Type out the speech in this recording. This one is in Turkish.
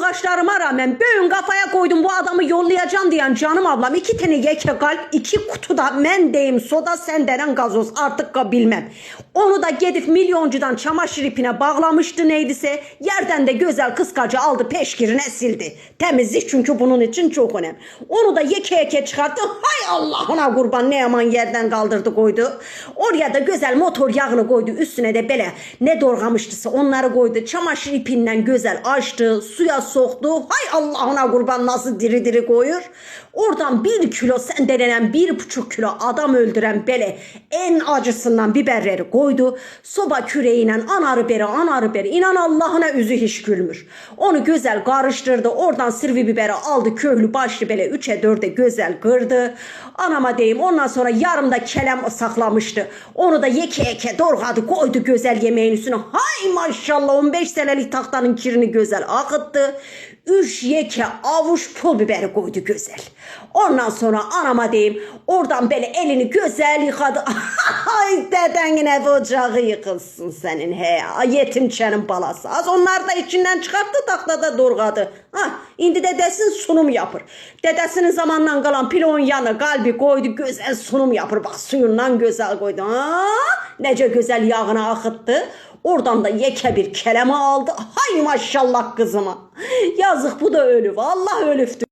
urğaçlarıma rağmen böyün kafaya koydum bu adamı yollayacağım diyen canım ablam 2 tane yeke kalp 2 kutuda mən deyim soda sen denen gazoz artık bilmem. Onu da gedip milyoncudan çamaşır ipine bağlamıştı neydiyse yerden de güzel kıskacı aldı peşkirine sildi. Temizlik çünkü bunun için çok önemli. Onu da yeke çıkarttı. Hay Allah'ına kurban ne yaman yerden kaldırdı koydu. Oraya da güzel motor yağını koydu. Üstüne de böyle ne doğramıştısa onları koydu. Çamaşır ipinden güzel açtı. Suya soktu. Hay Allah'ına kurban nasıl diri diri koyur. Oradan 1 kilo sendelenen 1,5 kilo adam öldüren böyle en acısından biberleri koydu. Soba küreğiyle anarı beri inan Allah'ına üzü hiç gülmür. Onu güzel karıştırdı. Oradan sırvı biberi aldı köylü başlı böyle 3'e 4'e güzel kırdı. Anama deyim ondan sonra yarımda kelem saklamıştı. Onu da yeke doğradı koydu güzel yemeğin üstüne. Hay maşallah 15 senelik tahtanın kirini güzel akıttı. 3 yeke avuç pul biberi koydu güzel. Ondan sonra anama deyim oradan böyle elini güzel yıkadı. Ay deden yine ocağı yıkılsın senin he. Yetimçenin balası. Az onlar da içinden çıkarttı taktada doğradı. İndi dedesin sunum yapır. Dedesinin zamandan kalan pilon yanı kalbi koydu güzel sunum yapır. Bak suyundan güzel koydu. Nece güzel yağını akıttı. Oradan da yeke bir keleme aldı. Hay maşallah kızıma. Yazık bu da ölü. Vallahi ölüftü.